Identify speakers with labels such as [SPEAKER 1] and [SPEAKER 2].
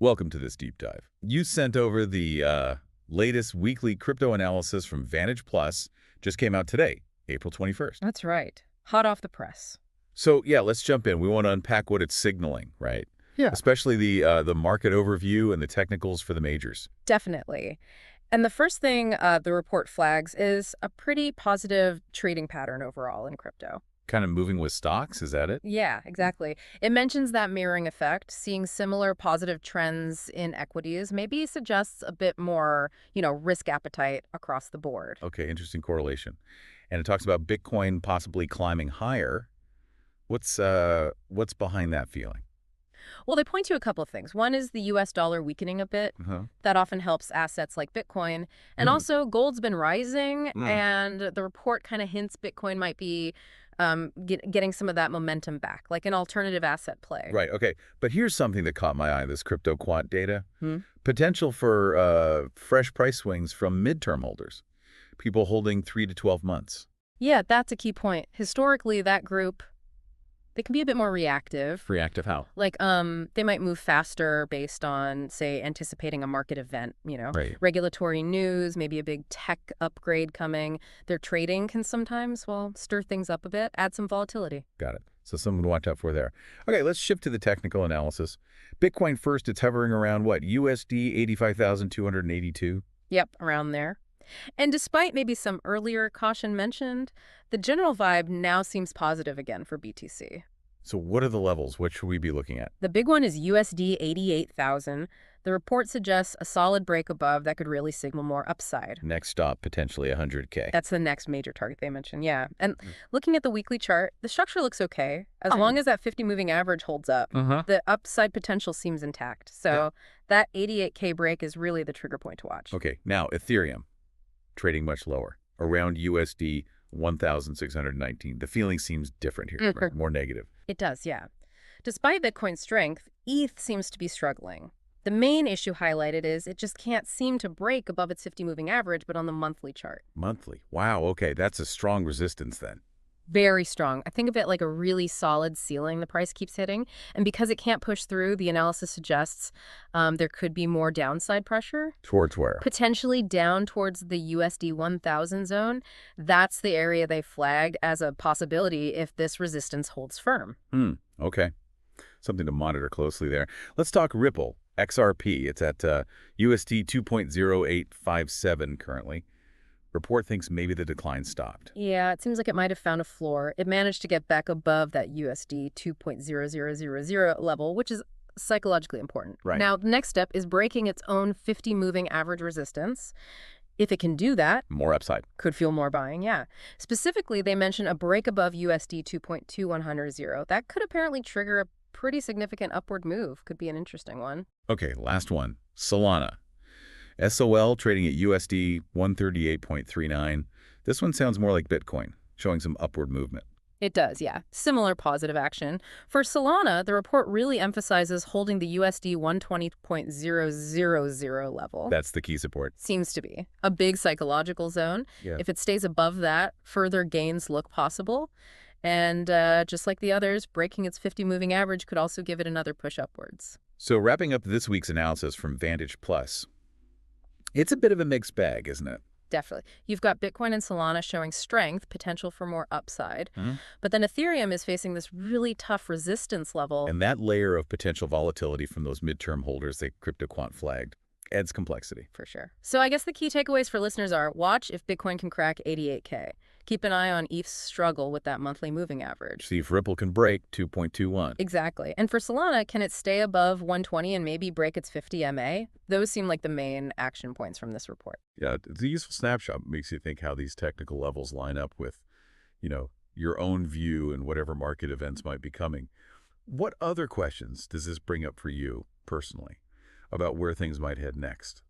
[SPEAKER 1] Welcome to this deep dive. You sent over the latest weekly crypto analysis from Vantage Plus. Just came out today, April 21st.
[SPEAKER 2] That's right. Hot off the press.
[SPEAKER 1] So yeah, let's jump in. We want to unpack what it's signaling, right?
[SPEAKER 2] Yeah.
[SPEAKER 1] Especially the market overview and the technicals for the majors.
[SPEAKER 2] Definitely. And the first thing the report flags is a pretty positive trading pattern overall in crypto.
[SPEAKER 1] Kind of moving with stocks, is that it?
[SPEAKER 2] Yeah, exactly. It mentions that mirroring effect, seeing similar positive trends in equities maybe suggests a bit more, risk appetite across the board.
[SPEAKER 1] Okay, interesting correlation. And it talks about Bitcoin possibly climbing higher. What's behind that feeling?
[SPEAKER 2] Well, they point to a couple of things. One is the US dollar weakening a bit.
[SPEAKER 1] Uh-huh.
[SPEAKER 2] That often helps assets like Bitcoin. And also, gold's been rising, and the report kind of hints Bitcoin might be getting some of that momentum back, like an alternative asset play.
[SPEAKER 1] Right, okay. But here's something that caught my eye, this crypto quant data.
[SPEAKER 2] Hmm?
[SPEAKER 1] Potential for fresh price swings from midterm holders, people holding 3 to 12 months.
[SPEAKER 2] Yeah, that's a key point. Historically, that group, they can be a bit more reactive.
[SPEAKER 1] Reactive how?
[SPEAKER 2] Like, they might move faster based on, say, anticipating a market event,
[SPEAKER 1] Right.
[SPEAKER 2] regulatory news, maybe a big tech upgrade coming. Their trading can sometimes, stir things up a bit, add some volatility.
[SPEAKER 1] Got it. So something to watch out for there. Okay, let's shift to the technical analysis. Bitcoin first, it's hovering around what? USD 85,282?
[SPEAKER 2] Yep, around there. And despite maybe some earlier caution mentioned, the general vibe now seems positive again for BTC.
[SPEAKER 1] So what are the levels? What should we be looking at?
[SPEAKER 2] The big one is USD 88,000. The report suggests a solid break above that could really signal more upside.
[SPEAKER 1] Next stop, potentially 100K.
[SPEAKER 2] That's the next major target they mentioned, yeah. And looking at the weekly chart, the structure looks okay. As long as that 50 moving average holds up, the upside potential seems intact. So that 88K break is really the trigger point to watch.
[SPEAKER 1] Okay, now Ethereum, trading much lower, around USD 1,619. The feeling seems different here, right? More negative.
[SPEAKER 2] It does, yeah. Despite Bitcoin's strength, ETH seems to be struggling. The main issue highlighted is it just can't seem to break above its 50 moving average, but on the monthly chart.
[SPEAKER 1] Monthly. Wow, okay, that's a strong resistance then.
[SPEAKER 2] Very strong. I think of it like a really solid ceiling the price keeps hitting. And because it can't push through, the analysis suggests there could be more downside pressure.
[SPEAKER 1] Towards where?
[SPEAKER 2] Potentially down towards the USD 1,000 zone. That's the area they flagged as a possibility if this resistance holds firm.
[SPEAKER 1] Okay. Something to monitor closely there. Let's talk Ripple, XRP. It's at USD 2.0857 currently. Report thinks maybe the decline stopped.
[SPEAKER 2] Yeah, it seems like it might have found a floor. It managed to get back above that USD 2.0000 level, which is psychologically important.
[SPEAKER 1] Right.
[SPEAKER 2] Now, the next step is breaking its own 50 moving average resistance. If it can do that,
[SPEAKER 1] More upside.
[SPEAKER 2] could fuel more buying, yeah. Specifically, they mention a break above USD 2.2100. That could apparently trigger a pretty significant upward move. Could be an interesting one.
[SPEAKER 1] Okay, last one. Solana. SOL trading at USD 138.39. This one sounds more like Bitcoin, showing some upward movement.
[SPEAKER 2] It does, yeah. Similar positive action. For Solana, the report really emphasizes holding the USD 120.000 level.
[SPEAKER 1] That's the key support.
[SPEAKER 2] Seems to be a big psychological zone.
[SPEAKER 1] Yeah.
[SPEAKER 2] If it stays above that, further gains look possible. And just like the others, breaking its 50 moving average could also give it another push upwards.
[SPEAKER 1] So wrapping up this week's analysis from Vantage Plus, it's a bit of a mixed bag, isn't it?
[SPEAKER 2] Definitely. You've got Bitcoin and Solana showing strength, potential for more upside. But then Ethereum is facing this really tough resistance level.
[SPEAKER 1] And that layer of potential volatility from those midterm holders that CryptoQuant flagged adds complexity.
[SPEAKER 2] For sure. So I guess the key takeaways for listeners are watch if Bitcoin can crack 88K. Keep an eye on ETH's struggle with that monthly moving average.
[SPEAKER 1] See if Ripple can break 2.21.
[SPEAKER 2] Exactly. And for Solana, can it stay above 120 and maybe break its 50 MA? Those seem like the main action points from this report.
[SPEAKER 1] Yeah, it's a useful snapshot. Makes you think how these technical levels line up with, your own view and whatever market events might be coming. What other questions does this bring up for you personally about where things might head next?